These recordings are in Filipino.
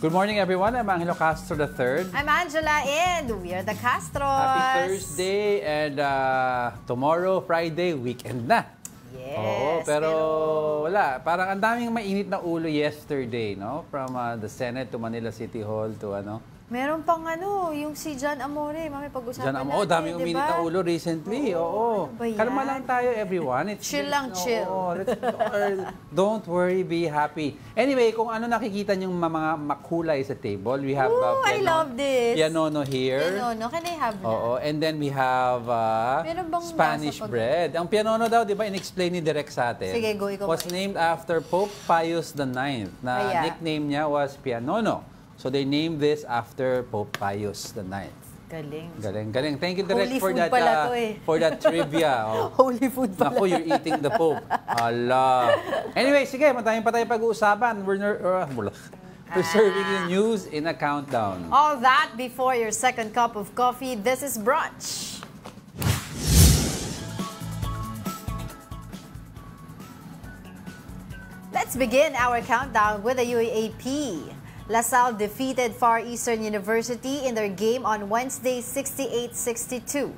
Good morning, everyone. I'm Angelo Castro III. I'm Angela, and we are the Castros. Happy Thursday, and tomorrow, Friday, weekend na. Yes. Oo, pero wala. Parang ang daming mainit na ulo yesterday, no? From the Senate to Manila City Hall to ano. Meron pang yung si John Amore, mami, pag-usapan natin, Oh, daming uminit na ulo recently. Oo. Ano ba yan? Kalma lang tayo, everyone. Chill lang, chill. Don't worry, be happy. Anyway, kung ano nakikita niyong mga makulay sa table, we have I love this. pianono here. Pianono, can I have na? Oo, and then we have Meron bang Spanish nasa bread. Ang pianono daw, di ba, in-explain ni Direk sa atin. Sige, go, ikaw. Was named after Pope Pius IX, na nickname niya was pianono. So they named this after Pope Pius IX. Galing. Galing, galing. Thank you, Direk, for that for that trivia. Oh. Holy food pala. Naku, you're eating the Pope. Ala. Anyway, sige, matayin pa tayo pag-uusapan. We're serving you news in a countdown. All that before your second cup of coffee. This is brunch. Let's begin our countdown with the UAAP. LaSalle defeated Far Eastern University in their game on Wednesday, 68-62.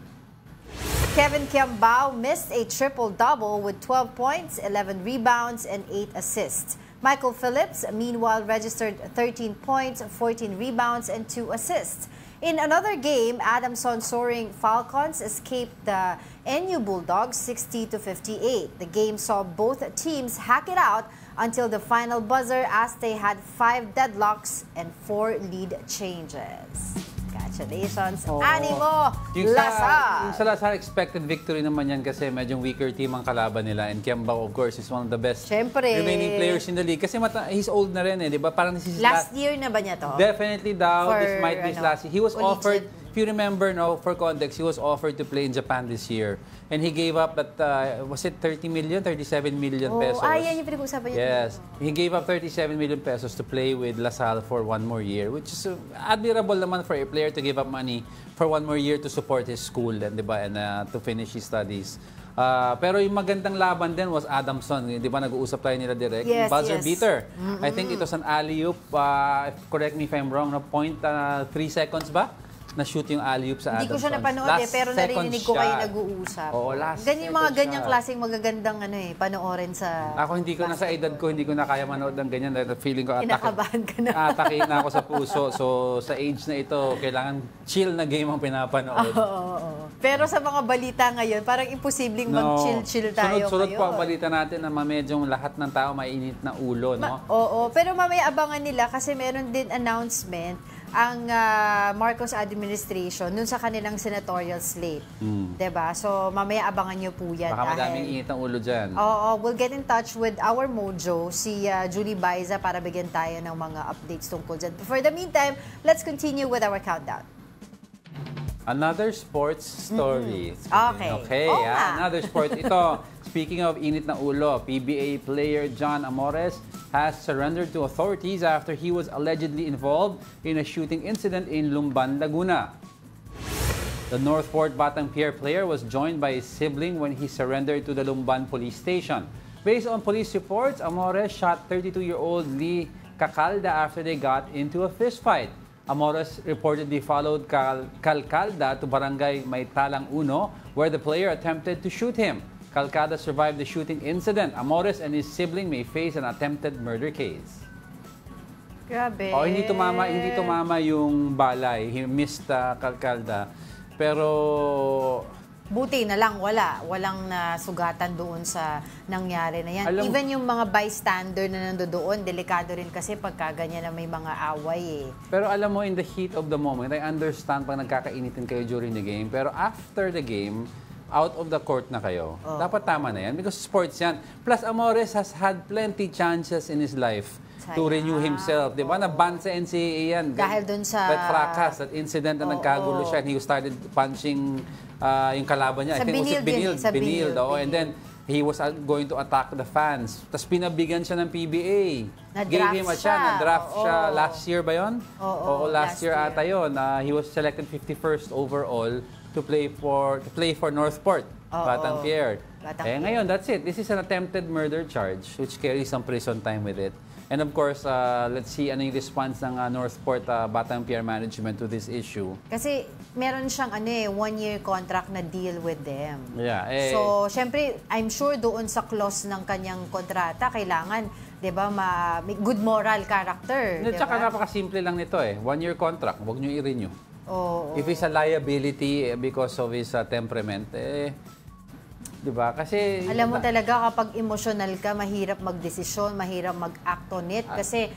Kevin Kiambao missed a triple-double with 12 points, 11 rebounds, and 8 assists. Michael Phillips, meanwhile, registered 13 points, 14 rebounds, and 2 assists. In another game, Adamson soaring Falcons escaped the NU Bulldogs 60-58. The game saw both teams hack it out until the final buzzer as they had 5 deadlocks and 4 lead changes. Congratulations, Animo, LaSalle! Yung sa LaSalle, expected victory naman yan kasi medyo weaker team ang kalaban nila. And Kiambao, of course, is one of the best remaining players in the league. Kasi he's old na rin eh, di ba? Parang last year na ba niya to? Definitely daw. This might be his last year. He was offered, if you remember, no, for context, he was offered to play in Japan this year. And he gave up at, was it 30 million, 37 million pesos? Yan yung pinag-uusapan niya. Yes. He gave up 37 million pesos to play with LaSalle for 1 more year, which is admirable naman for a player to give up money for 1 more year to support his school and, di ba, and to finish his studies. Pero yung magandang laban din was Adamson. Di ba, nag-uusap tayo nila direct? Yes, buzzer yes. beater. I think it was an alley-oop. Correct me if I'm wrong, 0.3 seconds ba? Na-shoot yung alley-oop sa Adamson. Hindi ko siya napanood pero narinig ko kayo nag-uusap. Oo, last ganyan mga ganyang klaseng magagandang panoorin sa... Ako hindi ko na sa edad ko, hindi ko na kaya manood ng ganyan. Feeling ko kinakabahan ka na. Atake na ako sa puso. So sa age na ito, kailangan chill na game ang pinapanood. Oo. Pero sa mga balita ngayon, parang imposibleng mag-chill-chill tayo Sunod-sunod ngayon. po ang balita natin na medyong lahat ng tao mainit na ulo, no? Oo. Pero mamaya abangan nila kasi meron din announcement ang Marcos administration nun sa kanilang senatorial slate. Diba? So, mamaya abangan nyo po yan. Baka madaming init ng ulo dyan. Oo. We'll get in touch with our mojo, si Julie Baiza, para bigyan tayo ng mga updates tungkol dyan. But for the meantime, let's continue with our countdown. Another sports story. Okay. Another sport. Ito, speaking of init na ulo, PBA player John Amores has surrendered to authorities after he was allegedly involved in a shooting incident in Lumban, Laguna. The Northport Batang-Pierre player was joined by his sibling when he surrendered to the Lumban police station. Based on police reports, Amores shot 32-year-old Lee Cacalda after they got into a fistfight. Amores reportedly followed Calcalda to Barangay Maytalang Uno, where the player attempted to shoot him. Calcada survived the shooting incident. Amores and his sibling may face an attempted murder case. Grabe. Hindi tumama yung balay. He missed Calcada. Pero buti na lang walang nasugatan doon sa nangyari na yan. Even yung mga bystander na nandoon, delikado rin kasi pagka ganyan na may mga away eh. Pero alam mo, in the heat of the moment, I understand pag nagkakainitin kayo during the game. Pero after the game, out of the court na kayo. Dapat tama na yan because sports yan. Plus, Amores has had plenty chances in his life to renew himself. Di ba? Na-ban sa NCAA yan. Dahil dun sa... That fracas, that incident na nagkagulo siya. And he started punching yung kalaban niya. Sa I think it was Binil. And then, he was going to attack the fans. Tapos pinabigyan siya ng PBA. Na-draft siya. Last year ba yun? Oo, last year ata yun. He was selected 51st overall to play for Northport, Batang-Pierre. Ngayon, that's it. This is an attempted murder charge which carries some prison time with it. And of course, let's see ano yung response ng Northport Batang PR Management to this issue. Kasi meron siyang 1-year contract na deal with them. Yeah. So, syempre, I'm sure doon sa clause ng kanyang kontrata, kailangan, 'di ba, may good moral character, 'di ba? Tsaka napakasimple lang nito 1-year contract, huwag niyo i-renew. Oo. If it's a liability because of his temperament, di ba? Kasi alam mo talaga kapag emotional ka, mahirap magdesisyon, mahirap mag-act on it. Kasi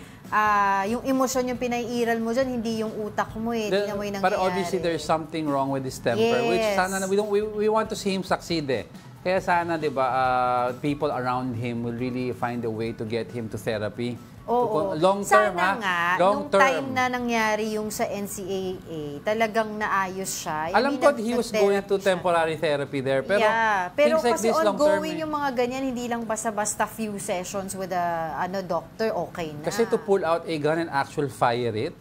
yung emosyon yung pinaiiral mo dyan, hindi yung utak mo hindi na mo yung nangyayari. But obviously there's something wrong with his temper, which sana we want to see him succeed Kaya sana, di ba, people around him will really find a way to get him to therapy. Oo. Long term, sana nga, long nung term. time na nangyari yung sa NCAA, talagang naayos siya. Alam ko he was going to temporary therapy there. Pero, pero like kasi this, ongoing yung mga ganyan, hindi lang basta-basta few sessions with a doctor, okay na. Kasi to pull out a gun and actual fire it,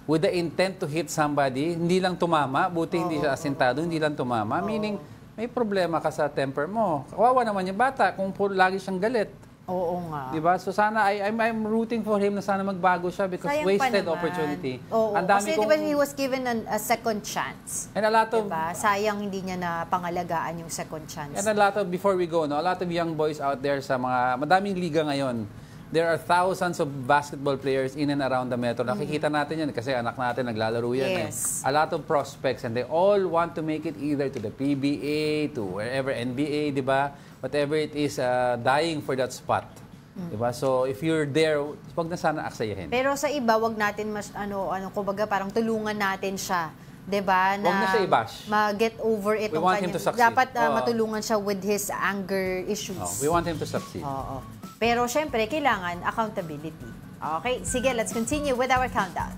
with the intent to hit somebody, hindi lang tumama, buti hindi siya asintado, hindi lang tumama, meaning may problema ka sa temper mo. Kawawa naman yung bata kung lagi siyang galit. Oo nga. Diba? So sana, I'm rooting for him na sana magbago siya because sayang wasted opportunity. Oo. Ang dami kasi diba he was given a second chance. And a lot of, diba? Sayang hindi niya na pangalagaan yung second chance. And a lot of, before we go, a lot of young boys out there sa madaming liga ngayon. There are thousands of basketball players in and around the metro. Nakikita natin yan kasi anak natin naglalaro yan. Yes. A lot of prospects and they all want to make it either to the PBA, to wherever, NBA, di ba? Whatever it is, dying for that spot. Di ba? So if you're there, wag na sana aksayahin. Pero sa iba, wag natin kumbaga parang tulungan natin siya. 'Di ba? Wag na siya i-bash. Ma-get over it. We want him to succeed. Dapat matulungan siya with his anger issues. We want him to succeed. Oo. Pero syempre, kailangan accountability. Okay, sige, let's continue with our countdown.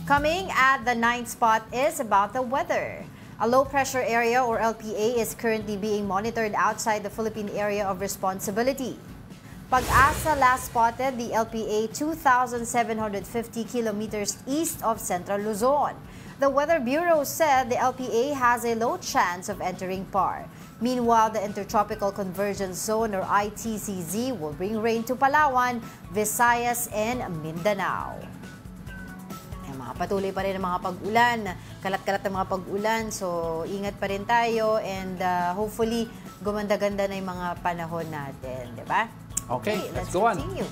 Coming at the 9th spot is about the weather. A low-pressure area or LPA is currently being monitored outside the Philippine Area of Responsibility. Pag-asa last spotted the LPA 2,750 kilometers east of Central Luzon. The Weather Bureau said the LPA has a low chance of entering PAR. Meanwhile, the Intertropical Convergence Zone or ITCZ will bring rain to Palawan, Visayas, and Mindanao. Patuloy pa rin ang mga pag-ulan, kalat-kalat ang mga pag-ulan, so ingat pa rin tayo and hopefully gumanda-ganda na yung mga panahon natin, di ba? Okay, let's go continue.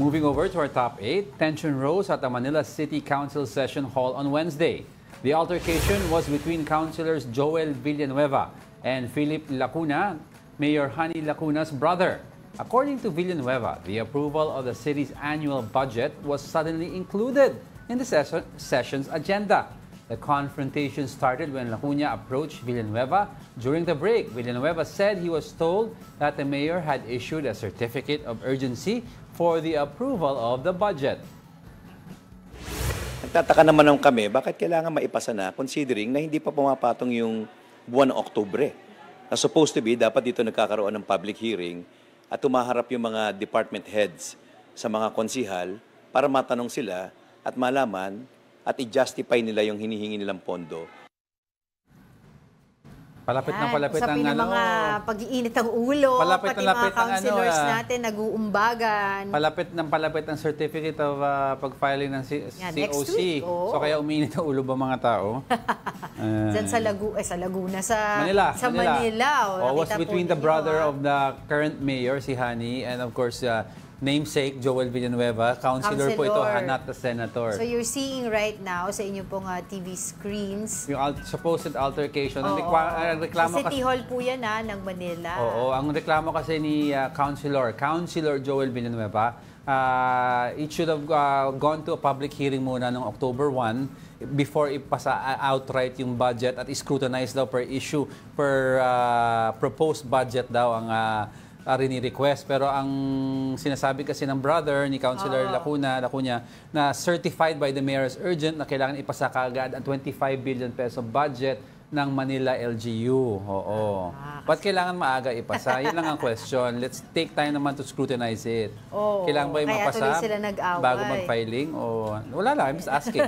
Moving over to our top 8, tension rose at the Manila City Council Session Hall on Wednesday. The altercation was between Councilors Joel Villanueva and Philip Lacuna, Mayor Hani Lacuna's brother. According to Villanueva, the approval of the city's annual budget was suddenly included in the session's agenda. The confrontation started when Lacuna approached Villanueva during the break. Villanueva said he was told that the mayor had issued a certificate of urgency for the approval of the budget. Nagtataka naman kami, bakit kailangan maipasa na considering na hindi pa pumapatong yung buwan ng Oktubre. Na supposed to be, dapat dito nagkakaroon ng public hearing at tumaharap yung mga department heads sa mga konsihal para matanong sila at malaman at i-justify nila yung hinihingi nilang pondo. Palapit ng palapit ang mga pag-iinit ng ulo, palapit pati mga councilors natin nag-uumbagan. Palapit ng certificate of pag-filing ng COC. So kaya umiinit ang ulo ba mga tao? Diyan sa Laguna, sa Manila. Was between the brother of the current mayor, si Hani, and of course, namesake, Joel Villanueva. Councilor po ito, not the senator. So you're seeing right now sa inyo pong TV screens. Yung supposed altercation. Sa City Hall po yan ng Manila. Oo, ang reklamo kasi ni Councilor Joel Villanueva, it should have gone to a public hearing muna noong October 1 before ipasa outright yung budget at scrutinize daw per issue, per proposed budget daw ang rini-request. Pero ang sinasabi kasi ng brother ni Councilor Lacuna na certified by the mayor as urgent na kailangan ipasa kaagad ang 25 billion peso budget ng Manila LGU. Oo. Ba't kailangan maaga ipasa? Yan lang ang question. Let's take time naman to scrutinize it. Kailangan ba yung kaya mapasa tuloy sila nag-away. bago mag-filing? O wala lang, I'm just asking.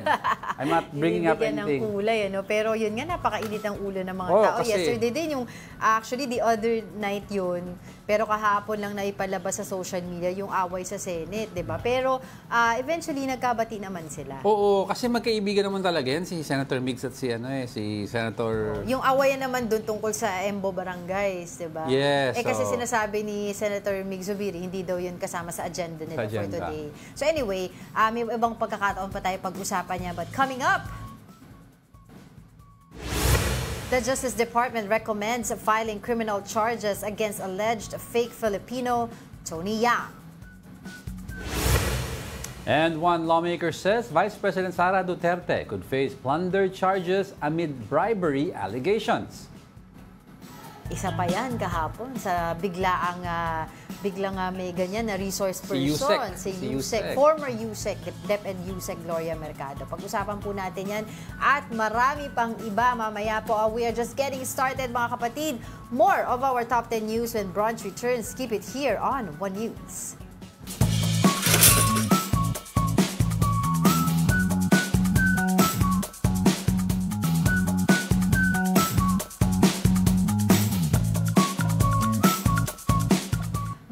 I'm not bringing up Bibigyan anything. ng kulay, ano? Pero yun nga, napakainit ang ulo ng mga Oo, tao. kasi- Yesterday din, actually, the other night yun, pero kahapon lang naipalabas sa social media yung away sa Senate, di ba? Pero eventually, nagkabati naman sila. Oo, kasi magkaibigan naman talaga yan, si Senator Migs at si Senator... Yung awayan naman dun tungkol sa Embo Barangays, di ba? Yes, kasi oo. sinasabi ni Senator Mig Zubiri, hindi daw yun kasama sa agenda nila Sa for agenda. today. So anyway, may ibang pagkakataon pa tayo pag-usapan niya. But coming up, the Justice Department recommends filing criminal charges against alleged fake Filipino Tony Yang. And one lawmaker says Vice President Sara Duterte could face plunder charges amid bribery allegations. Isa pa yan kahapon sa biglang may ganyan na resource person. Si Si Yusek. Former Yusek, Dep and Yusek Gloria Mercado. Pag-usapan po natin yan at marami pang iba mamaya po. We are just getting started mga kapatid. More of our top 10 news when brunch returns. Keep it here on One News.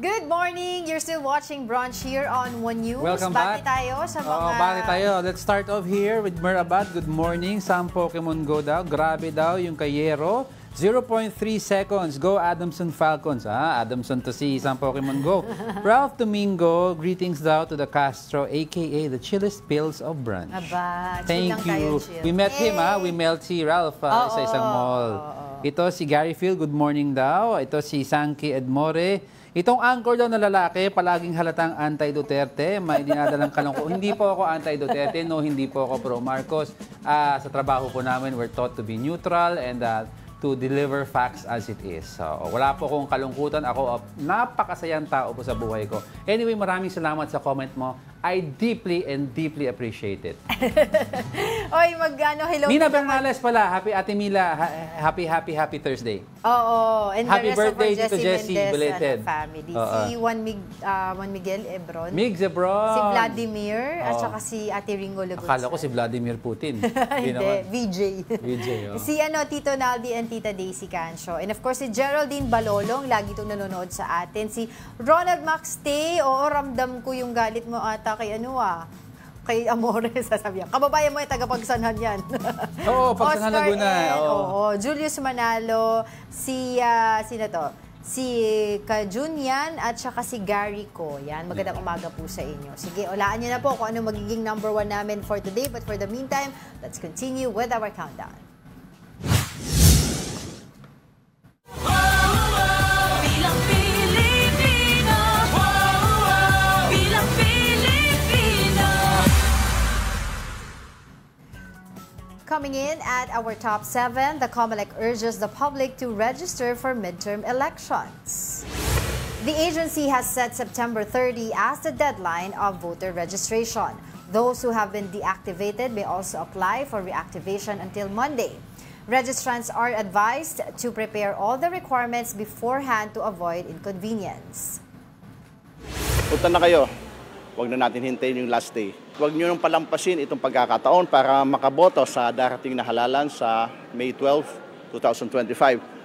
Good morning! You're still watching Brunch here on One News. Welcome Bati back. tayo sa mga... Bati tayo. Let's start off here with Merabad. Good morning. Some Pokemon Go daw. Grabe daw yung Kayero. 0.3 seconds. Go Adamson Falcons. Adamson to see isang Pokemon Go. Ralph Domingo, greetings daw to the Castro, aka the chillest pills of brunch. Aba, chill Thank lang tayo, you. chill. We met him, Hey! We met si Ralph sa isang mall. Ito si Gary Phil, good morning daw. Ito si Sanky Edmore. Itong anchor daw na lalaki, palaging halatang anti-Duterte, may dinadalang kalungko. Hindi po ako anti-Duterte, no, hindi po ako pro-Marcos. Sa trabaho po namin, we're taught to be neutral and to deliver facts as it is. So, wala po akong kalungkutan. Ako, napakasayang tao po sa buhay ko. Anyway, maraming salamat sa comment mo. I deeply and deeply appreciate it. Oy, hello. Mina Bernales pala. Happy Ate Mila. Happy Thursday. Oo. And Happy the rest birthday, of our Tito Jessie, Mendez belated. family. Oo. Si Juan Miguel Ebron. Mig Zebron. Si Vladimir. At Oo. saka si Ate Ringo Lagunza. Akala ko si Vladimir Putin. Hindi, VJ. VJ, oh. Si Tito Naldi and Tita Daisy Cancio. And of course, si Geraldine Balolong, lagi itong nanonood sa atin. Si Ronald Max Tay, oo, ramdam ko yung galit mo ata kay kay Amores, sasabihan. Kababayan mo yung tagapagsanhan yan. Oo, Pagsanhan Oscar Laguna, N, oo. oo. Julius Manalo, sino to? Si Kajunyan at saka si Gary Ko. Yan, magandang umaga po sa inyo. Sige, ulaan niyo na po kung ano magiging number 1 namin for today. But for the meantime, let's continue with our countdown. Bilang Pilipino, bilang Pilipino. Coming in at our top 7, the COMELEC urges the public to register for midterm elections. The agency has set September 30 as the deadline of voter registration. Those who have been deactivated may also apply for reactivation until Monday. Registrants are advised to prepare all the requirements beforehand to avoid inconvenience. Punta na kayo. Huwag na natin hintayin yung last day. Huwag nyo nang palampasin itong pagkakataon para makaboto sa darating na halalan sa May 12, 2025.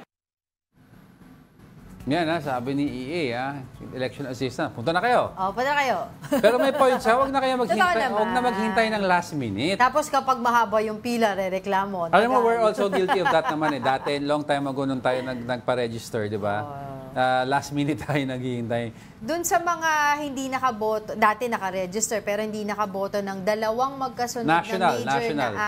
Yan sabi ni EA, election assistant. Punta na kayo. Punta na kayo. Pero may point siya, huwag na kayo Totoo maghintay, naman. huwag na maghintay ng last minute. Tapos kapag mahaba yung pila, rereklamo. Alam mo, we're also guilty of that naman Dati, long time ago nung tayo nagpa-register, di ba? Last minute tayo naghihintay. Doon sa mga hindi nakaboto, dati nakaregister pero hindi nakaboto ng dalawang magkasunod National, na major national. na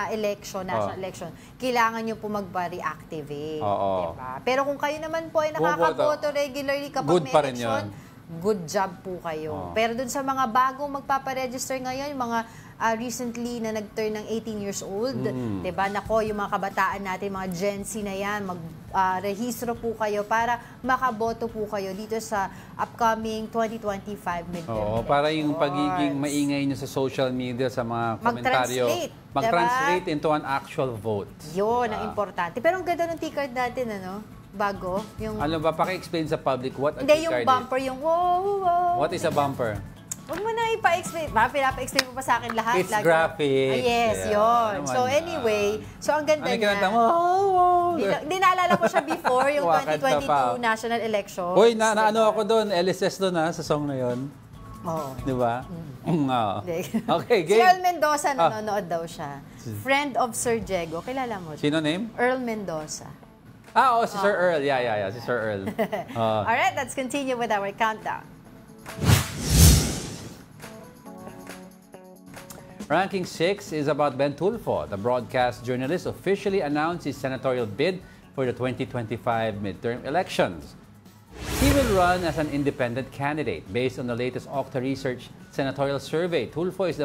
national election, kailangan nyo po magpa-reactivate. Oo. Diba? Pero kung kayo naman po ay Bumoto. nakakaboto regularly kapag Good may pa rin election, yun. good job po kayo. Pero doon sa mga bagong magpaparegister ngayon, yung mga recently na nag-turn ng 18 years old. Diba? Nako, yung mga kabataan natin, mga Gen Z na yan, mag-rehistro po kayo para makaboto po kayo dito sa upcoming 2025 midterm Oo, para yung pagiging maingay nyo sa social media, sa mga komentaryo, Mag-translate, mag-translate diba? into an actual vote. Yun, ang importante. Pero ang ganda ng T-card natin, ano? Bago. Yung, Ano ba, paki-explain sa public what a hindi, yung T-card is. bumper, yung wow, wow. What is a bumper? Huwag mo na ipa-explain. Pinapa-explain mo pa sa akin lahat. It's graphics. Yes, Yeah. yun. Ano So man, anyway, so ang ganda Ano yung niya. kinanta mo? Wow! Di naalala ko siya before, yung Kumakanta 2022 pa. national elections. Hoy, naano ako doon, LSS doon sa song na yun. Oo. Di ba? Oo. Hindi. Okay, Si game. Earl Mendoza, nanonood daw siya. Friend of Sir Diego. Kilala mo? Sino name? Earl Mendoza. Oo, si Sir Earl. Yeah, si Sir Earl. Alright, let's continue with our countdown. Ranking 6 is about Ben Tulfo. The broadcast journalist officially announced his senatorial bid for the 2025 midterm elections. He will run as an independent candidate. Based on the latest Okta Research senatorial survey, Tulfo is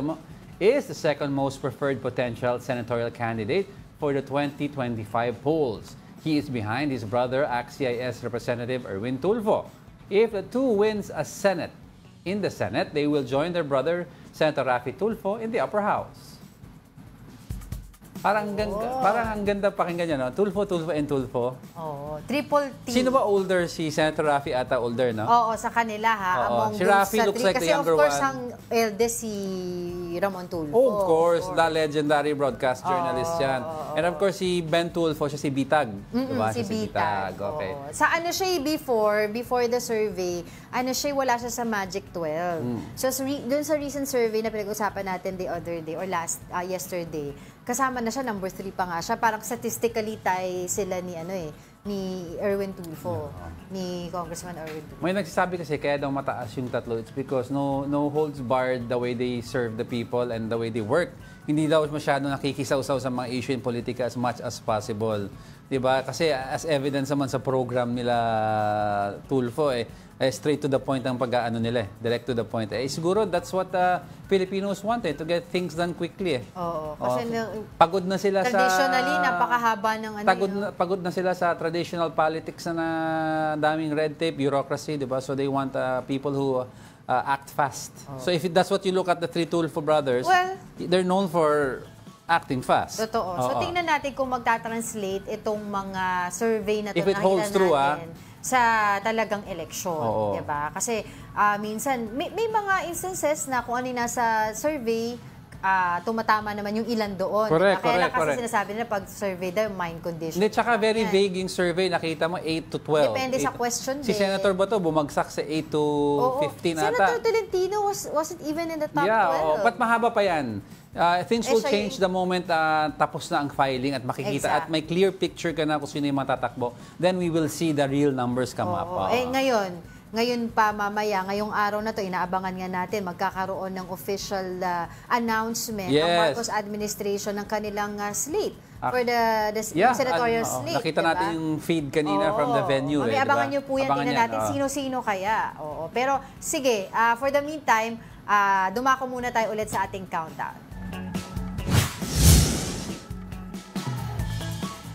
the second most preferred potential senatorial candidate for the 2025 polls. He is behind his brother, ACT-CIS Representative Erwin Tulfo. If the two wins in the Senate, they will join their brother, Senator Raffy Tulfo, in the upper house. Parang ang ganda pakinggan niya, no? Tulfo, and Tulfo. Oo, triple T. Sino ba older? Si Senator Raffy ata older, no? Oo, sa kanila ha. Oo. Among Si those Raffy sa looks three. like the Kasi younger of course, one. ang eldest si Ramon Tulfo. Oh, of course, the legendary broadcast journalist yan. And of course, si Ben Tulfo, siya si Bitag. Diba? Si Siya Bitag. Okay. Oo. Sa ano siya before the survey, wala siya sa Magic 12. So dun sa recent survey na pinag-usapan natin the other day or yesterday, kasama na siya, number 3 pa nga siya. Parang statistically tie sila ni Erwin Tulfo, ni Congressman Erwin Tulfo. May nagsasabi kasi kaya daw mataas yung tatlo. It's because no holds barred the way they serve the people and the way they work. Hindi daw masyado nakikisaw-saw sa mga issue in politika as much as possible. Diba? Kasi as evidence naman sa program nila Tulfo, straight to the point ang pag-aano nila, direct to the point. Siguro that's what Filipinos want, to get things done quickly. Oo, kasi pagod na sila traditionally, napakahaba ng pagod na sila sa traditional politics na daming red tape, bureaucracy, di ba? So they want people who act fast. So if that's what you look at the three Tulfo brothers, they're known for acting fast. Totoo. So tingnan natin kung magta-translate itong mga survey na ito If it holds true, sa talagang eleksyon, Oo. 'di ba? Kasi minsan may mga instances na kung ano yung nasa survey, tumatama naman yung ilan doon. Correct, Kaya lang kasi correct. sinasabi nila pag survey daw, mind condition. Hindi, tsaka very Yan. vague yung survey. Nakita mo 8 to 12. Depende sa question Si din. Senator Bato bumagsak sa 8 to 15 ata. Senator Tolentino wasn't even in the top 12. But mahaba pa yan. Things will siya change the moment tapos na ang filing at makikita at may clear picture ka na kung sino yung matatakbo. Then we will see the real numbers come up. Ngayon pa mamaya, ngayong araw na to, inaabangan nga natin, magkakaroon ng official announcement ng Marcos administration ng kanilang slate for the senatorial slate. Nakita natin yung feed kanina from the venue. Abangan nyo po yan, Abangan tingnan natin sino-sino kaya. Pero sige, for the meantime, dumako muna tayo ulit sa ating countdown.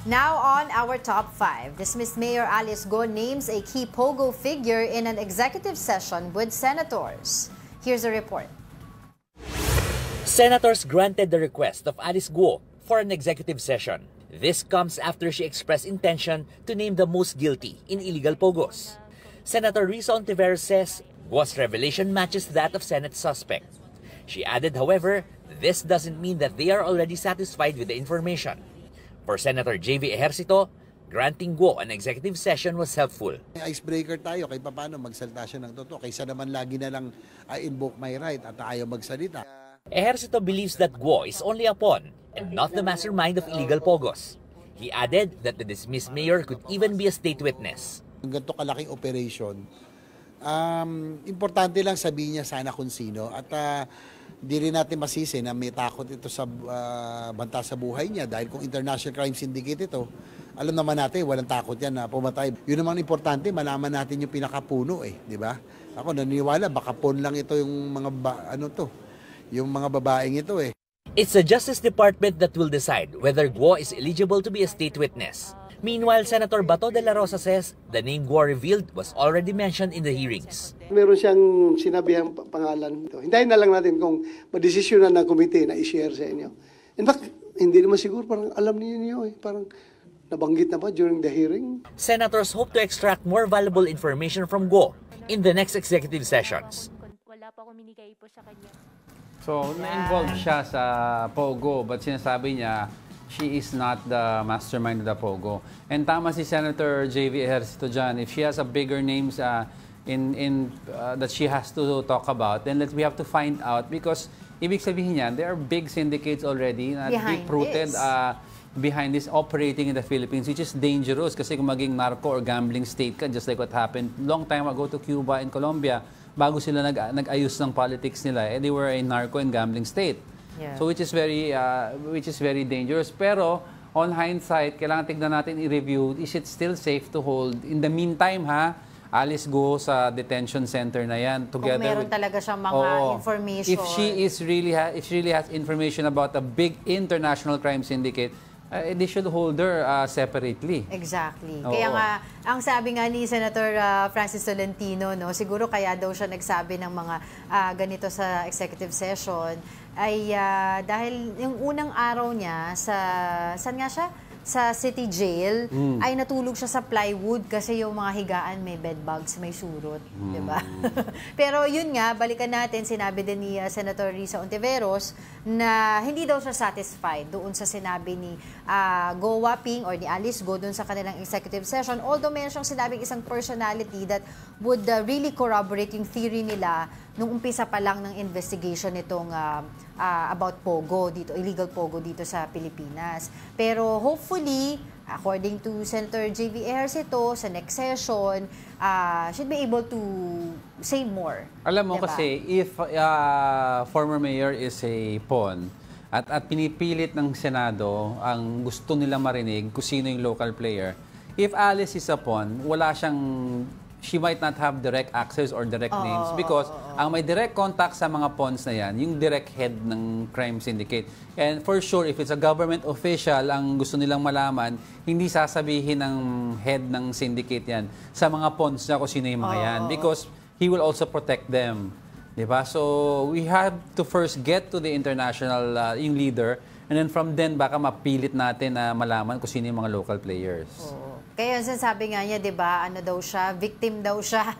Now on our top 5, dismissed Mayor Alice Go names a key POGO figure in an executive session with senators. Here's a report. Senators granted the request of Alice Guo for an executive session. This comes after she expressed intention to name the most guilty in illegal POGOs. Senator Risa Ontiveros says Guo's revelation matches that of Senate suspect. She added, however, this doesn't mean that they are already satisfied with the information. For Senator J.V. Ejercito, granting Guo an executive session was helpful. Icebreaker tayo kahit paano magsalita siya ng totoo kaysa naman lagi na lang I invoke my right at ayaw magsalita. Ejercito believes that Guo is only a pawn and not the mastermind of illegal POGOs. He added that the dismissed mayor could even be a state witness. Yung ganito kalaking operation, importante lang sabihin niya sana kung sino at di rin natin masisi na may takot ito sa banta sa buhay niya dahil kung international crime syndicate ito, alam naman natin walang takot yan na pumatay. Yun naman importante, malaman natin yung pinakapuno di ba? Ako naniniwala baka pon lang ito yung mga yung mga babaeng ito eh. It's the Justice Department that will decide whether Guo is eligible to be a state witness. Meanwhile, Senator Bato de la Rosa says the name Guo revealed was already mentioned in the hearings. Meron siyang sinabihang pangalan. Hintayin na lang natin kung madesisyonan ng committee na i-share sa inyo. In fact, hindi naman siguro, parang alam niyo eh. Parang nabanggit na ba during the hearing? Senators hope to extract more valuable information from Guo in the next executive sessions. Wala pa akong minigay po sa kanya. So, na-involved siya sa Pogo, but sinasabi niya, she is not the mastermind of the Pogo. And tama si Senator J.V. Ejercito dyan, if she has a bigger names that she has to talk about, then we have to find out, because ibig sabihin niyan, there are big syndicates already na deep-rooted behind this operating in the Philippines, which is dangerous kasi kung maging narco or gambling state ka, just like what happened long time ago to Cuba and Colombia, bago sila nag-ayos ng politics nila, they were a narco and gambling state. Yeah. So which is very dangerous. Pero on hindsight, kailangan tignan natin i-review, is it still safe to hold? In the meantime, Alice Guo sa detention center na yan together. Kung meron talaga siyang mga information. If she really has information about a big international crime syndicate, they should hold her separately. Exactly. Kaya nga, ang sabi nga ni Senator Francis Tolentino, no, siguro kaya daw siya nagsabi ng mga ganito sa executive session, ay dahil yung unang araw niya saan nga siya? Sa city jail, ay natulog siya sa plywood kasi yung mga higaan may bed bugs, may surot. Diba? Pero yun nga, balikan natin, sinabi din ni Senator Risa Ontiveros na hindi daw siya satisfied doon sa sinabi ni Go Waping or ni Alice Go doon sa kanilang executive session. Although meron siyang sinabing isang personality that would really corroborate yung theory nila nung umpisa pa lang ng investigation nitong about Pogo dito, illegal Pogo dito sa Pilipinas. Pero hopefully, according to Senator J.V. Ejercito, sa next session, should be able to say more. Alam mo kasi, if former mayor is a pawn, at pinipilit ng Senado ang gusto nila marinig kung sino yung local player, if Alice is a pawn, wala siyang she might not have direct access or direct names because ang may direct contact sa mga pawns na yan, yung direct head ng crime syndicate. And for sure, if it's a government official ang gusto nilang malaman, hindi sasabihin ng head ng syndicate yan sa mga pawns niya kung sino yung mga yan because he will also protect them. Diba? So, we have to first get to the international yung leader and then from then, baka mapilit natin na malaman kung sino yung mga local players. Kaya sabi nga niya, di ba, ano daw siya, victim daw siya.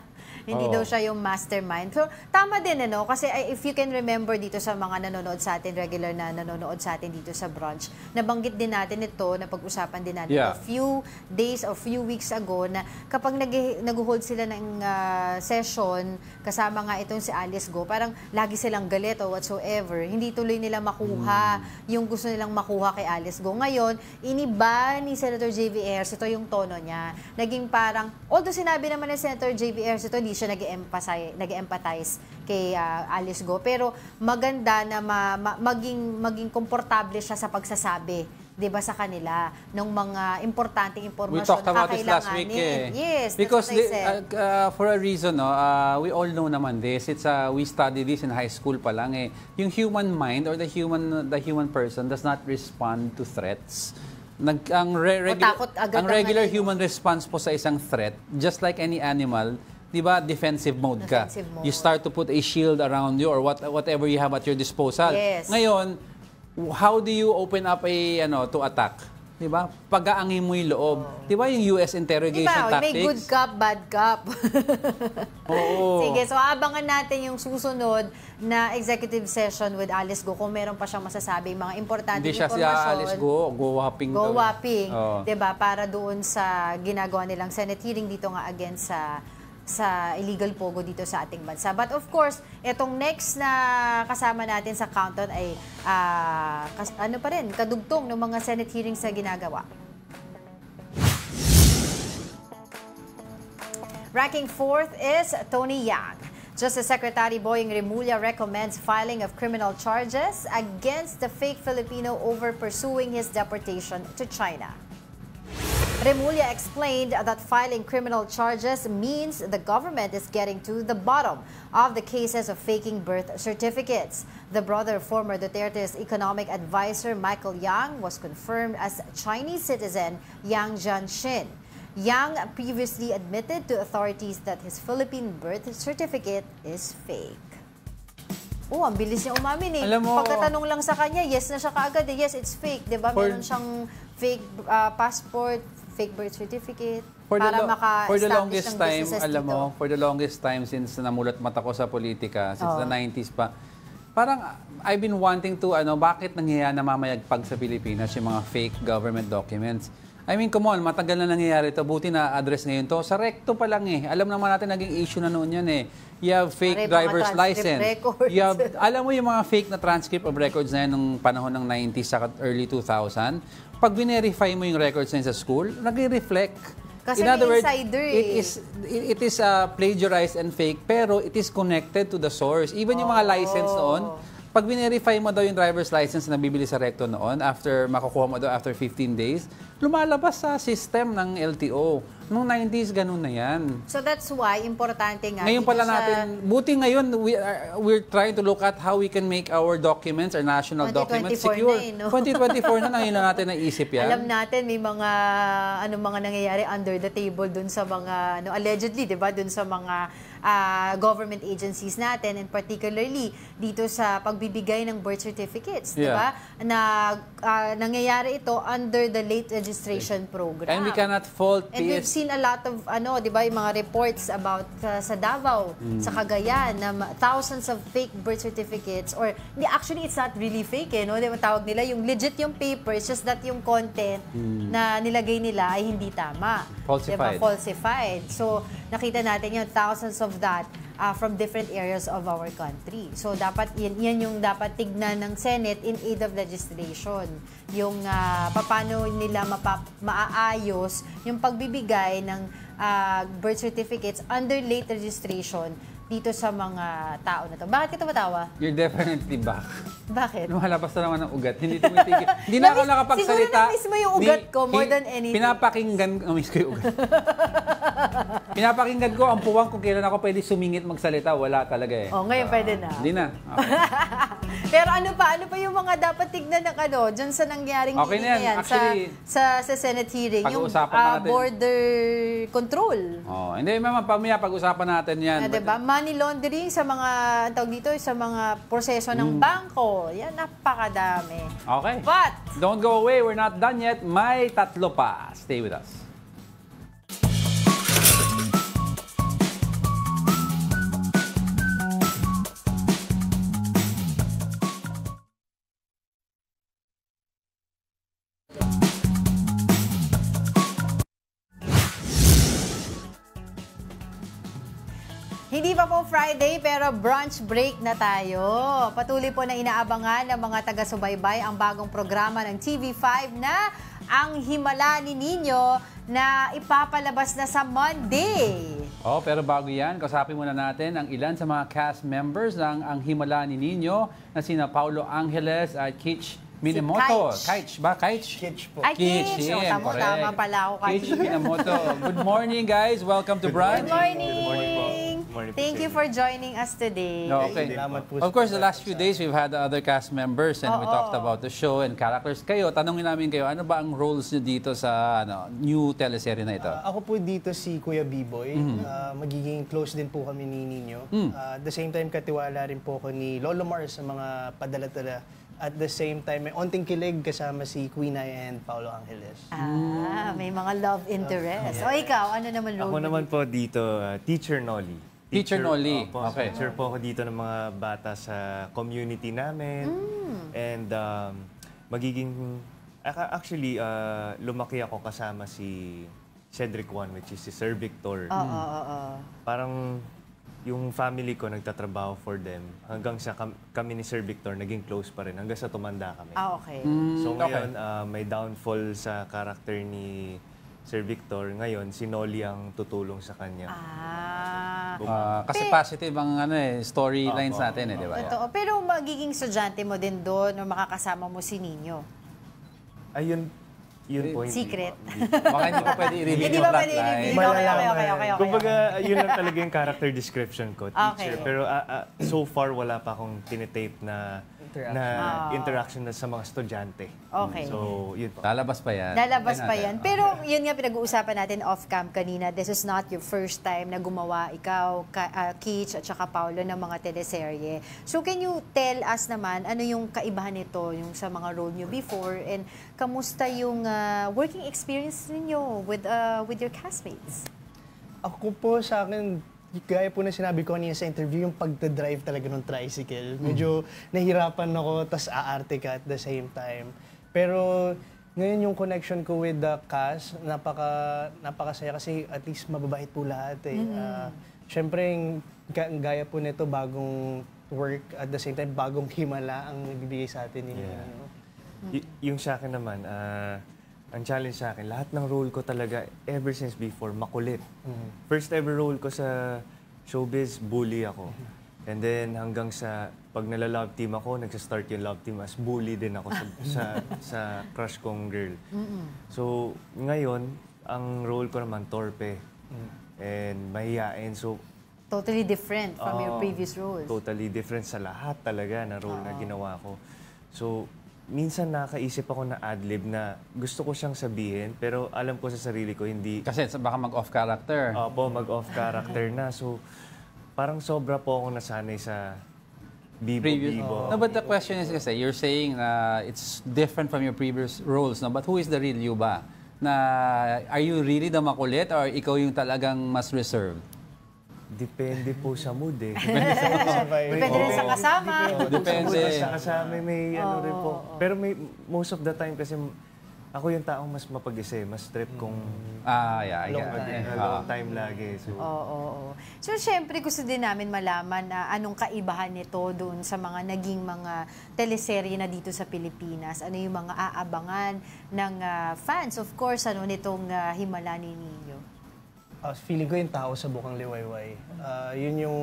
Hindi daw siya yung mastermind. So, tama din, ano? Kasi if you can remember dito sa mga nanonood sa atin, regular na nanonood sa atin dito sa brunch, nabanggit din natin ito, napag-usapan din natin a few days or few weeks ago na kapag nag-hold sila ng session, kasama nga itong si Alice Go, parang lagi silang galit o whatsoever. Hindi tuloy nila makuha yung gusto nilang makuha kay Alice Go. Ngayon, iniba ni Senator J.V. Ejercito yung tono niya. Naging parang, although sinabi naman ni Senator J.V. Ejercito, hindi siya nag-empathize kay Alice Go. Pero maganda na maging komportable siya sa pagsasabi, 'di ba, sa kanila ng mga importanteng impormasyon. We talked about this last week. Yes, because that's what I said. For a reason, we all know naman this. We studied this in high school pa lang. Yung human mind or the human person does not respond to threats. Ang regular human response po sa isang threat, just like any animal, di ba, defensive mode ka. You start to put a shield around you or whatever you have at your disposal. Yes. Ngayon, how do you open up to attack? Di ba? Pag-aangin mo yung loob. Di ba yung US interrogation tactics? May good cop, bad cop. Sige, so abangan natin yung susunod na executive session with Alice Go kung meron pa siyang masasabi, mga importante impormasyon. Hindi siya si Alice Go, Go Waping. Go Waping, diba? Para doon sa ginagawa nilang Senate hearing dito nga again sa illegal Pogo dito sa ating bansa. But of course, itong next na kasama natin sa countdown ay kadugtong ng mga Senate hearings na ginagawa. Ranking fourth is Tony Yang. Justice Secretary Boying Remulla recommends filing of criminal charges against the fake Filipino over pursuing his deportation to China. Remulla explained that filing criminal charges means the government is getting to the bottom of the cases of faking birth certificates. The brother, former Duterte's economic advisor Michael Yang, was confirmed as Chinese citizen Yang Jianxin. Yang previously admitted to authorities that his Philippine birth certificate is fake. Oh, ang bilis niya umamin eh. Alam mo, pagkatanong lang sa kanya, yes na siya kaagad eh. Yes, it's fake. Diba? Meron siyang fake passport, fake birth certificate. For the longest ng time, businesses alam dito. mo, for the longest time since namulat mata ko sa politika, since the 90s pa, parang I've been wanting to, bakit nangyayari na mamayagpag sa Pilipinas yung mga fake government documents? I mean, come on, matagal na nangyayari ito. Buti na address ngayon to. Sa recto pa lang eh. Alam naman natin naging issue na noon yan eh. You have fake driver's license. You have, alam mo yung mga fake na transcript of records na yan nung panahon ng 90s sa early 2000. Pag verify mo yung records na yun sa school, nag-reflect. Kasi in other words, insider it is plagiarized and fake, pero it is connected to the source. Even yung mga license noon, pag verify mo daw yung driver's license na bibili sa recto noon, after makukuha mo daw after 15 days, lumalabas sa system ng LTO. Noong 90s, ganun na yan. So that's why, importante nga. Ngayon pala natin, buti ngayon, we're trying to look at how we can make our documents, our national documents secure. 2024 na, ngayon na natin naisip yan. Alam natin, may mga, mga nangyayari under the table dun sa mga, allegedly, di ba, dun sa mga government agencies natin, and particularly dito sa pagbibigay ng birth certificates, di ba? Na nangyayari ito under the late registration program. And we cannot fault And we've seen a lot of, di ba, yung mga reports about sa Davao, sa Cagayan, na thousands of fake birth certificates, or, actually, it's not really fake, eh, no? Di ba, tawag nila, yung legit yung paper, it's just that yung content na nilagay nila ay hindi tama. Falsified. Diba? Falsified. So, nakita natin yung thousands of that from different areas of our country. So, dapat yan yung dapat tignan ng Senate in aid of legislation. Yung paano nila maaayos yung pagbibigay ng birth certificates under late registration dito sa mga tao na to. Bakit ka tumatawa? You're definitely back. Bakit? Lumalabas na naman ng ugat. Hindi tumitigil. Hindi na ako nakapagsalita. Siguro na-miss mo yung ugat ko more than anything. Pinapakinggan, miss ko yung ugat. Pinapakinggan ko ang puwang kung kailan ako pwede sumingit magsalita. Wala talaga eh. Oh, ngayon pwede na. Hindi na. Okay. Pero ano pa yung mga dapat tignan ng dyan sa nangyaring Okay na yan. Actually, sa Senate hearing, yung natin. border control. Oh, hindi, mama, pamaya pag-usapan natin yan. Diba? Money laundering sa mga, tawag dito, sa mga proseso ng bangko. Yan, napakadami. Okay. But, don't go away. We're not done yet. May tatlo pa. Stay with us. hindi pa po Friday pero brunch break na tayo. Patuloy po na inaabangan ng mga taga-subaybay ang bagong programa ng TV5 na Ang Himala ni Nino na ipapalabas na sa Monday. Oh, pero bago yan, kausapin muna natin ang ilan sa mga cast members ng Ang Himala ni Nino na sina Paulo Angeles at Kitch Minamoto. Kitch ba? Kitch? Kitch po. Ay, Kitch. yan, Tama correct. pala ako. Kitch Minamoto. Good morning, guys. Welcome to Brunch. Good morning. Good morning po. Good morning po Thank sa you inyo. for joining us today. No, okay. Salamat po. Of course, the last few days, we've had the other cast members and we talked about the show and characters. Kayo, tanongin namin kayo, ano ba ang roles nyo dito sa new teleserye na ito? Ako po dito si Kuya B-Boy. Magiging close din po kami ni Nino. At the same time, katiwala rin po ako ni Lolo Mars sa mga padala-tala. At the same time, may onting kilig kasama si Queen Ay and Paulo Angeles. May mga love interest. O ikaw, ano naman role Ako mo naman dito? po dito, Teacher Nolly. Teacher Nolly. Opo, Okay. Teacher po ako dito ng mga bata sa community namin. And magiging... Actually, lumaki ako kasama si Cedric Juan, which is si Sir Victor. Parang yung family ko nagtatrabaho for them. Hanggang sa kami ni Sir Victor, naging close pa rin. Hanggang sa tumanda kami. Okay. So ngayon, may downfall sa karakter ni Sir Victor. Ngayon, si Nolly ang tutulong sa kanya. Kasi positive ang storylines natin, di ba? Totoo. Pero magiging estudyante mo din doon o makakasama mo si Nino? Ayun, yun po, Secret. Baka hindi pa pwede i-reveal Hindi yung ba pwede plotline. i-reveal? Okay. Kumbaga, yun lang talaga yung character description ko, teacher. Okay. Pero so far, wala pa akong tinitape na interaction na sa mga estudyante. Okay. So, yun po. Lalabas pa yan. Lalabas pa Tingnan yan. natin. Pero yun nga pinag-uusapan natin off-cam kanina. This is not your first time na gumawa ikaw, Keach at saka Paolo ng mga teleserye. So can you tell us naman ano yung kaibahan nito yung sa mga role nyo before and kamusta yung working experience ninyo with your castmates? Ako po sa akin, gaya po na sinabi ko kanina sa interview, yung pagdadrive talaga ng tricycle. Medyo nahirapan ako, tas aarte ka at the same time. Pero ngayon yung connection ko with the cast, napakasaya kasi at least mababait po lahat eh. Siyempre, gaya po nito, bagong work at the same time, bagong himala ang ibibigay sa atin. Yung sa akin naman, ang challenge sa akin, lahat ng role ko talaga, ever since before, makulit. First ever role ko sa showbiz, bully ako. And then hanggang sa pag nala-love team ako, nagsa-start yung love team as bully din ako sa crush kong girl. So ngayon, ang role ko naman torpe and mahihain. So Totally different from your previous roles. totally different sa lahat talaga na role na ginawa ko. So minsan nakaisip ako na ad-lib na gusto ko siyang sabihin pero alam ko sa sarili ko hindi. Kasi baka mag-off character. Opo, mag-off character na. So parang sobra po ako nasanay sa bibo-bibo. No, but the question is kasi, you're saying na it's different from your previous roles, no? But who is the real you ba? Na, are you really the makulit or ikaw yung talagang mas reserved? Depende po sa mood eh. Depende rin sa kasama. Depende. Sa kasama may ano rin po. Pero most of the time kasi ako yung taong mas mapag-isa, mas trip kung long time lagi. So, So, syempre, gusto din namin malaman na anong kaibahan nito doon sa mga naging mga teleserye na dito sa Pilipinas. Ano yung mga aabangan ng fans, of course, nitong Himala ni Nino. Feeling ko yung tao sa Bukang Liwayway. Yun yung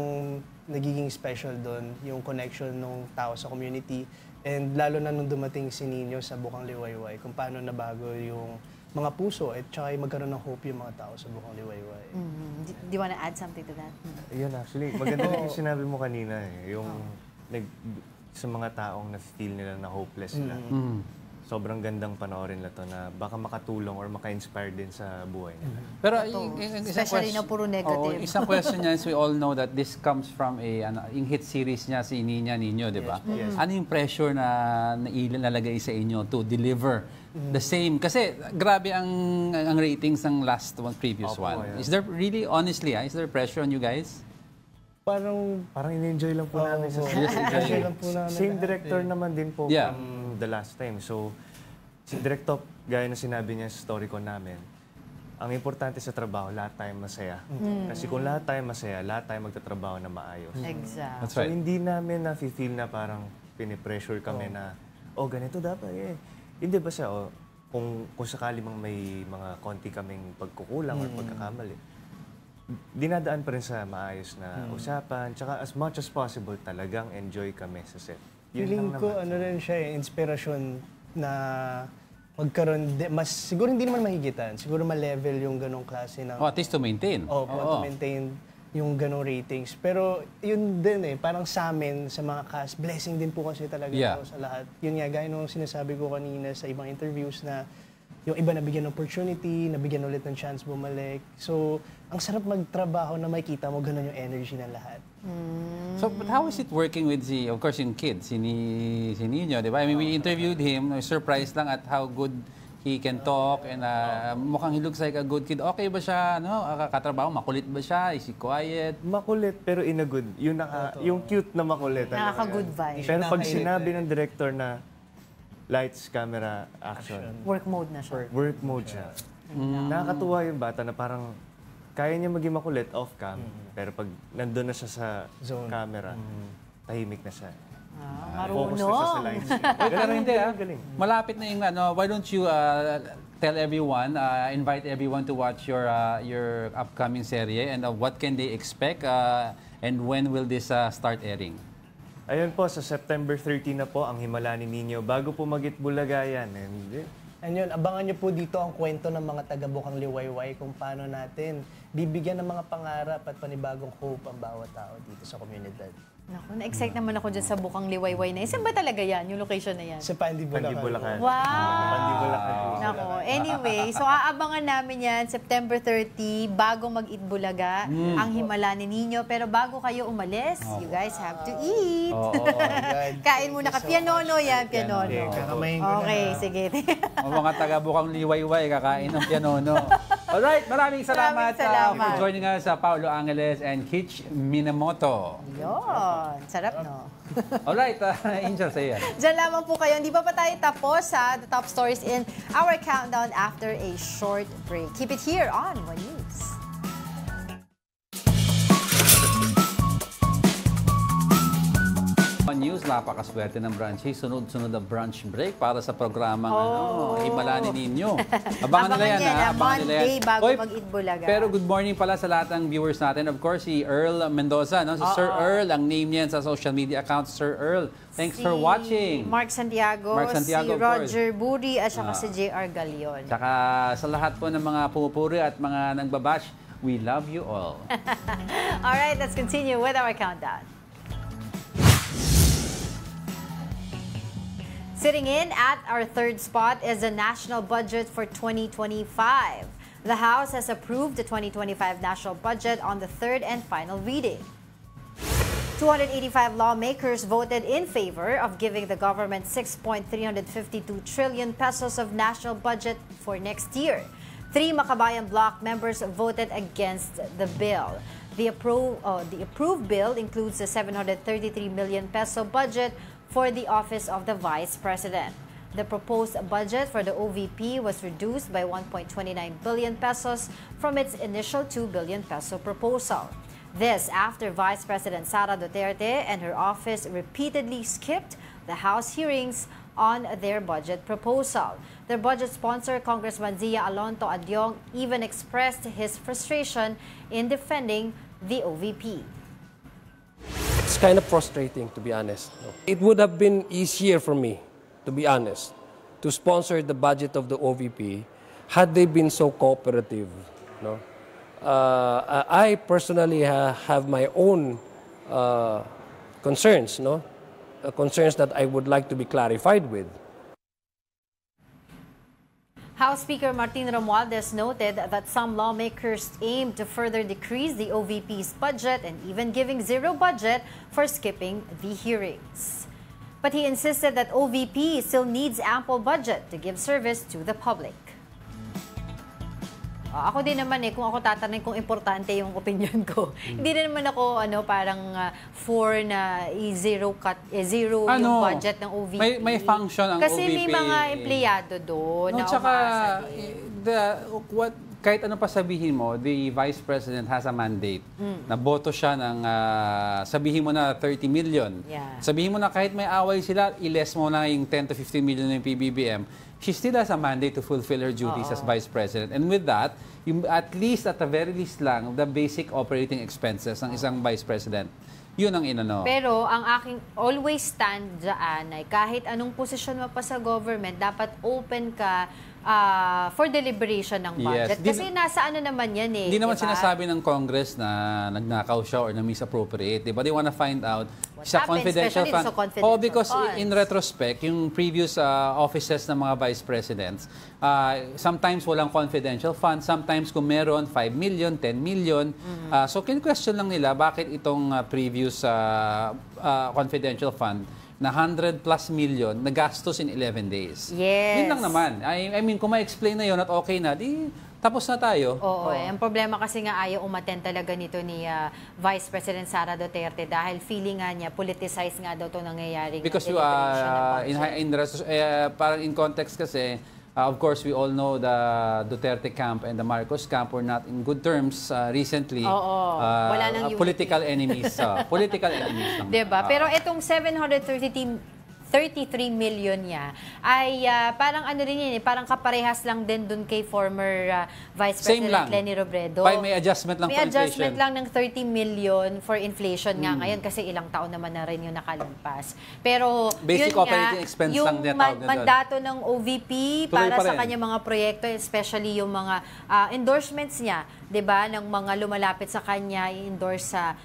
nagiging special doon, yung connection ng tao sa community. And lalo na nung dumating si Nino sa Bukang Liwayway, kung paano nabago yung mga puso at saka magkaroon ng hope yung mga tao sa Bukang Liwayway. Do you wanna add something to that? yun actually, maganda rin yung sinabi mo kanina eh. Yung sa mga taong na-feel nila na hopeless sila. Sobrang gandang panoorin na to na baka makatulong or maka-inspire din sa buhay nila. Pero Especially na puro negative. Isang question niya is we all know that this comes from yung hit series niya si Niña Niño, di ba? Yes. Ano yung pressure na ilalagay sa inyo to deliver the same? Kasi grabe ang ratings ng previous one. Yeah. Is there really, honestly, is there pressure on you guys? Parang in-enjoy lang po namin sa Enjoy lang po namin Same lahat director naman din po Yeah. from the last time. So, si Director, gaya na sinabi niya sa story ko namin, ang importante sa trabaho, lahat tayo masaya. Kasi kung lahat tayo masaya, lahat tayo magtatrabaho na maayos. Exactly. That's So, right. hindi namin na-feel na parang pinipressure kami na, ganito dapat eh. Hindi ba siya, kung sakali mang may mga konti kaming pagkukulang or pagkakamali, dinadaan pa rin sa maayos na usapan. Tsaka as much as possible, talagang enjoy kami sa set. Yun Feeling lang ko, naman. rin siya inspirasyon na magkaroon, siguro hindi naman mahigitan, siguro ma-level yung ganong klase ng... At least to maintain. To maintain yung ganong ratings. Pero yun din parang sa amin, sa mga cast, blessing din po kasi talaga ito sa lahat. Yun nga, gaya nung sinasabi ko kanina sa ibang interviews na yung iba nabigyan ng opportunity, nabigyan ulit ng chance bumalik. So, ang sarap magtrabaho na makikita mo ganun yung energy ng lahat. So, but how is it working with of course, yung kid, si Nino, di ba? I mean, we interviewed him, surprised lang at how good he can talk and mukhang he looks like a good kid. Okay ba siya, katrabaho? Makulit ba siya? Is he quiet? Makulit pero in a good. Yung cute na makulit. Nakaka-good vibe. Pero pag sinabi ng director na lights, camera, action. Work mode na siya. Work mode siya. Nakakatuwa yung bata na parang kaya niya maging makulit off-cam. Pero pag nandun na siya sa camera, tahimik na siya. Focus na siya sa lines. Pero hindi malapit na yung why don't you tell everyone, invite everyone to watch your upcoming serye and what can they expect and when will this start airing? Ayun po, sa September 13 na po ang Himala ni Nino. Bago po mag-Itbulaga yan. And And yun, abangan nyo po dito ang kwento ng mga taga-Bukang Liwayway kung paano natin bibigyan ng mga pangarap at panibagong hope ang bawat tao dito sa komunidad. Naku, na-excite naman ako dyan sa Bukang Liwayway na. Saan ba talaga yan, yung location na yan? Sa Pandi, Bulacan. Wow! Pandi, Bulacan. Nako, anyway, so aabangan namin yan September 30, bago mag-Itbulaga, ang Himala ni Nino. Pero bago kayo umalis, you guys have to eat. Kain muna ka. Pianono yan, pianono. Okay, sige. O mga taga-Bukang Liwayway, kakain ng pianono. Alright, maraming salamat, for joining us, Paulo Angeles and Kitch Minamoto. Yun, sarap no? Alright, Angel, say yan. Diyan lamang po kayo. Hindi pa tayo tapos sa the top stories in our countdown after a short break. Keep it here on One News. One News, napakaswerte ng branch. Sunod-sunod na brunch break para sa programang Himala ni Nino. Abangan nila yan, ha? Abangan nila yan. Monday bago mag-Itbulaga. Pero good morning pala sa lahat ng viewers natin. Of course, si Earl Mendoza, no? Si Sir Earl, ang name niyan sa social media account, Sir Earl. Thanks for watching. Mark Santiago, si Roger Buri, at saka si JR Galion. Tsaka sa lahat po ng mga pumupuri at mga nagbabash, we love you all. Alright, let's continue with our countdown. Sitting in at our third spot is the national budget for 2025. The House has approved the 2025 national budget on the third and final reading. 285 lawmakers voted in favor of giving the government 6.352 trillion pesos of national budget for next year. 3 Makabayan Bloc members voted against the bill. The approved bill includes the 733 million peso budget for the Office of the Vice President. The proposed budget for the OVP was reduced by 1.29 billion pesos from its initial 2 billion peso proposal. This after Vice President Sara Duterte and her office repeatedly skipped the House hearings on their budget proposal. Their budget sponsor, Congressman Zia Alonto Adyong, even expressed his frustration in defending the OVP. It's kind of frustrating, to be honest. It would have been easier for me, to be honest, to sponsor the budget of the OVP had they been so cooperative. No? I personally have my own concerns, no? Concerns that I would like to be clarified with. House Speaker Martin Romualdez noted that some lawmakers aim to further decrease the OVP's budget and even giving zero budget for skipping the hearings. But he insisted that OVP still needs ample budget to give service to the public. Ako din naman kung ako tatanungin kung importante yung opinion ko. Hindi naman ako parang for na zero yung budget ng OVP. May function ang Kasi OVP. Kasi may mga empleyado doon na umaasa kahit ano pa sabihin mo, the Vice President has a mandate. Na boto siya ng, sabihin mo na 30 million. Yeah. Sabihin mo na kahit may away sila, i-less mo na yung 10 to 15 million ng PBBM. She still has a mandate to fulfill her duties as Vice President. And with that, at least, at the very least lang, the basic operating expenses ng isang Vice President. Yun ang inano. Pero ang aking always stand dyan ay kahit anong posisyon mo pa sa government, dapat open ka for deliberation ng budget. Yes. Kasi nasa naman yan Hindi naman sinasabi ng Congress na nagnakaw siya or na misappropriate. Diba? They wanna find out sa confidential fund. Because in retrospect, yung previous offices ng mga vice presidents, sometimes walang confidential fund, sometimes kung meron, 5 million, 10 million. So, question lang nila, bakit itong previous confidential fund na 100 plus million na gastos in 11 days. Yes. Yun lang naman. I mean, kung ma-explain na yun at okay na, di tapos na tayo. Oo. Ang problema kasi nga ayaw umattend talaga nito ni Vice President Sara Duterte dahil feeling nga niya, politicized nga daw ito nangyayari. Because parang in context kasi, of course, we all know the Duterte camp and the Marcos camp were not in good terms recently. Wala nang political enemies. Political enemies lang. Diba? Pero itong 733 33 million niya ay parang ano rin yun, parang kaparehas lang din dun kay former Vice Same President lang. Leni Robredo. May adjustment lang May for inflation. adjustment lang ng 30 million for inflation nga ngayon kasi ilang taon naman na rin yung nakalimpas. Pero Basic yun operating nga, expense yung lang din tawag na doon. mandato ng OVP Tuloy para pa sa rin. kanyang mga proyekto, especially yung mga endorsements niya, 'di ba, ng mga lumalapit sa kanya, i-endorse sa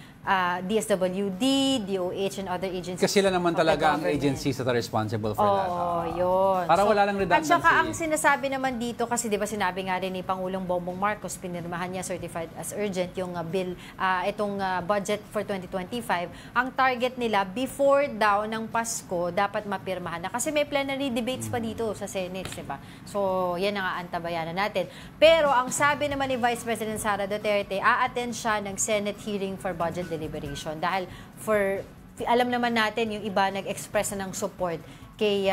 DSWD, DOH, and other agencies. Kasi sila naman of the talaga ang government. agencies that are responsible for that. Yun. Para wala lang redundancy. At saka ang sinasabi naman dito, kasi di ba sinabi nga rin ni Pangulong Bongbong Marcos, pinirmahan niya certified as urgent yung bill, itong budget for 2025. Ang target nila, before daw ng Pasko, dapat mapirmahan na. Kasi may plenary debates pa dito sa Senate, di ba? So, yan ang aantabayanan natin. Pero ang sabi naman ni Vice President Sara Duterte, a-attend siya ng Senate hearing for budget deliberation dahil alam naman natin yung iba nag-express na ng support kay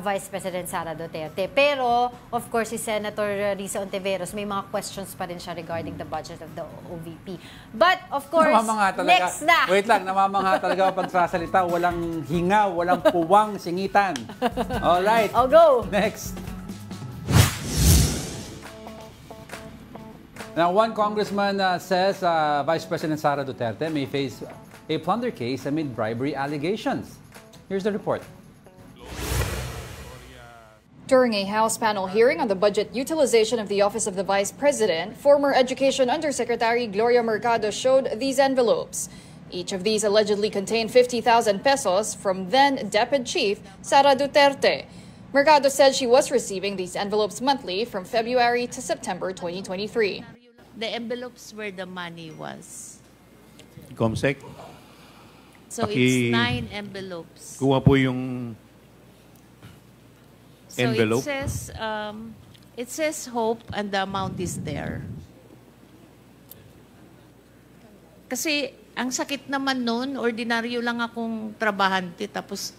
Vice President Sara Duterte. Pero, of course, si Senator Risa Ontiveros, may mga questions pa rin siya regarding the budget of the OVP. But, of course, next na! Wait lang, namamangha talaga pag sasalita. Walang hinga, walang puwang, singitan. Alright. I'll go! Next. Now, one congressman says Vice President Sara Duterte may face a plunder case amid bribery allegations. Here's the report. During a House panel hearing on the budget utilization of the Office of the Vice President, former Education Undersecretary Gloria Mercado showed these envelopes. Each of these allegedly contained 50,000 pesos from then DepEd Chief Sara Duterte. Mercado said she was receiving these envelopes monthly from February to September 2023. The envelopes where the money was. Comsec? So it's 9 envelopes. Kuha po yung envelope. So it says hope and the amount is there. Kasi ang sakit naman nun, ordinaryo lang akong trabahante tapos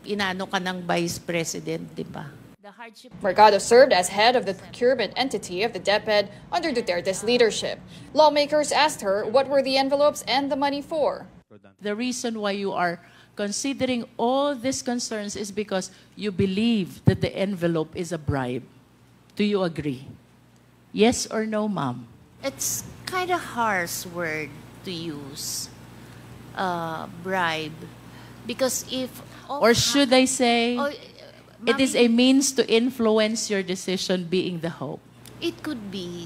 inano ka ng Vice President, di ba? Mercado served as head of the procurement entity of the DepEd under Duterte's leadership. Lawmakers asked her what were the envelopes and the money for. The reason why you are considering all these concerns is because you believe that the envelope is a bribe. Do you agree? Yes or no, ma'am? It's kind of harsh word to use, bribe. Because if... Or should I say... It is a means to influence your decision being the hope. It could be.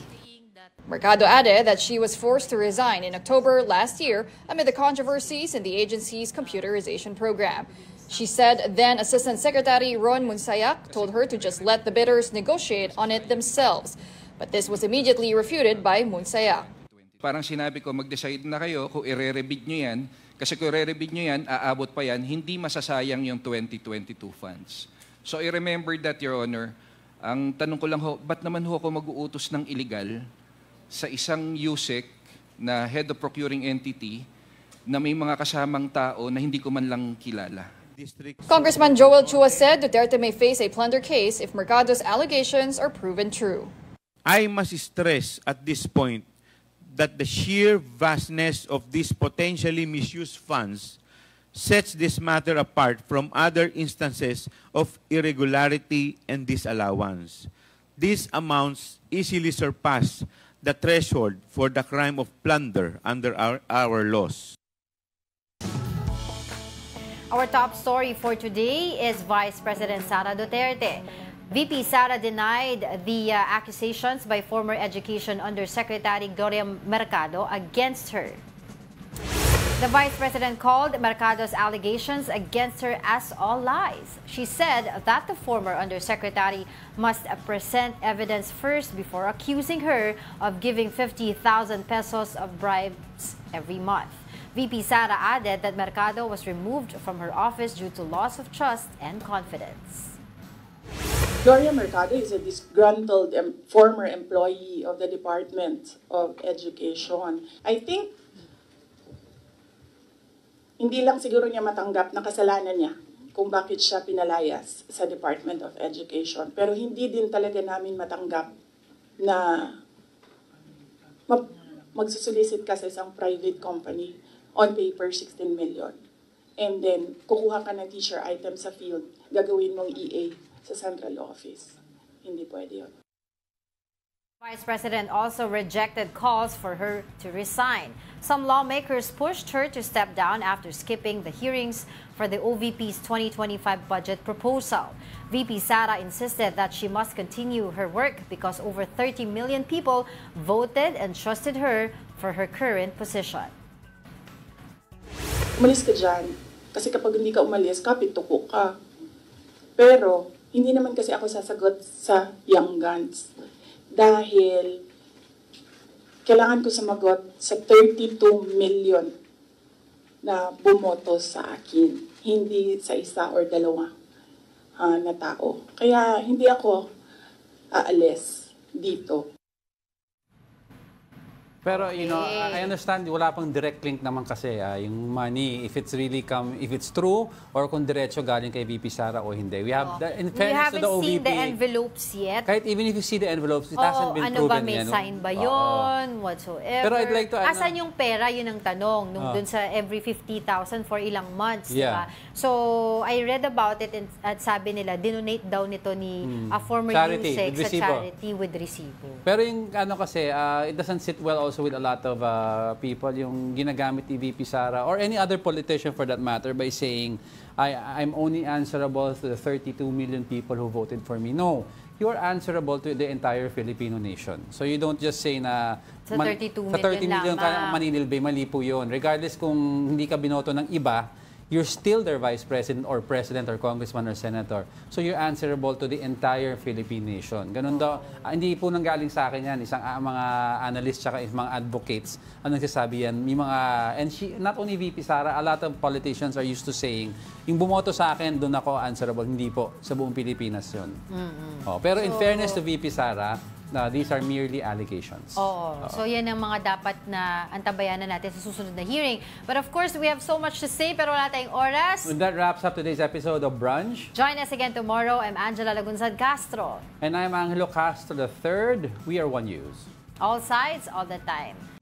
Mercado added that she was forced to resign in October last year amid the controversies in the agency's computerization program. She said then Assistant Secretary Ron Munsayak told her to just let the bidders negotiate on it themselves. But this was immediately refuted by Munsayak. Parang sinabi ko, mag-decide na kayo kung i-re-rebid nyo yan. Kasi kung i-re-rebid nyo yan, aabot pa yan, hindi masasayang yung 2022 funds. So I remember that, Your Honor. Ang tanong ko lang ho, ba't naman ho ako mag-uutos ng illegal sa isang USEC na head of procuring entity na may mga kasamang tao na hindi ko man lang kilala? Congressman Joel Chua said Duterte may face a plunder case if Mercado's allegations are proven true. I must stress at this point that the sheer vastness of these potentially misused funds sets this matter apart from other instances of irregularity and disallowance. These amounts easily surpass the threshold for the crime of plunder under our laws. Our top story for today is Vice President Sara Duterte. VP Sara denied the accusations by former Education Undersecretary Gloria Mercado against her. The Vice President called Mercado's allegations against her as all lies. She said that the former Undersecretary must present evidence first before accusing her of giving 50,000 pesos of bribes every month. VP Sara added that Mercado was removed from her office due to loss of trust and confidence. Gloria Mercado is a disgruntled former employee of the Department of Education. I think hindi lang siguro niya matanggap na kasalanan niya kung bakit siya pinalayas sa Department of Education. Pero hindi din talaga namin matanggap na magsusulisit ka sa isang private company on paper 16 million. and then kukuha ka ng teacher item sa field, gagawin mong EA sa central office. Hindi pwede yun. Vice President also rejected calls for her to resign. Some lawmakers pushed her to step down after skipping the hearings for the OVP's 2025 budget proposal. VP Sara insisted that she must continue her work because over 30 million people voted and trusted her for her current position. Umalis ka dyan. Kasi kapag hindi ka umalis, kapituko ka. Pero, hindi naman kasi ako sasagot sa young guns. Dahil kailangan ko sumagot sa 32 million na bumoto sa akin, hindi sa isa or dalawa na tao. Kaya hindi ako aalis dito. Pero, you know, I understand, wala pang direct link naman kasi yung money, if it's true, or kung diretso galing kay VP Sara o hindi. We have, in fairness to the OVP, seen the envelopes yet. Kahit even if you see the envelopes, it hasn't been proven may yan. sign ba yun? Whatsoever. Pero I'd like to, asan yung pera? Yun ang tanong. Dun sa every 50,000 for ilang months. Yeah. Diba? So, I read about it at sabi nila, dinonate daw nito ni a former USEC sa charity with resibo. Pero yung ano kasi, it doesn't sit well also with a lot of people, yung ginagamit ni VP Sara or any other politician for that matter by saying, I'm only answerable to the 32 million people who voted for me. No, you are answerable to the entire Filipino nation. So you don't just say na sa 32 sa 30 million ka maninilbay, mali po yun. Regardless kung hindi ka binoto ng iba, you're still their vice president or president or congressman or senator. So you're answerable to the entire Philippine nation. Ganun daw. Hindi po nanggaling sa akin yan. Isang mga analysts tsaka mga advocates ang nagsasabi yan. May mga, and not only VP Sara, a lot of politicians are used to saying, yung bumoto sa akin, doon ako answerable. Hindi po. Sa buong Pilipinas yun. Pero in fairness to VP Sara, these are merely allegations. So yan ang mga dapat na antabayanan natin sa susunod na hearing. But of course, we have so much to say pero wala tayong oras. And that wraps up today's episode of Brunch. Join us again tomorrow. I'm Angela Lagunzad Castro. And I'm Angelo Castro III. We are One News. All sides, all the time.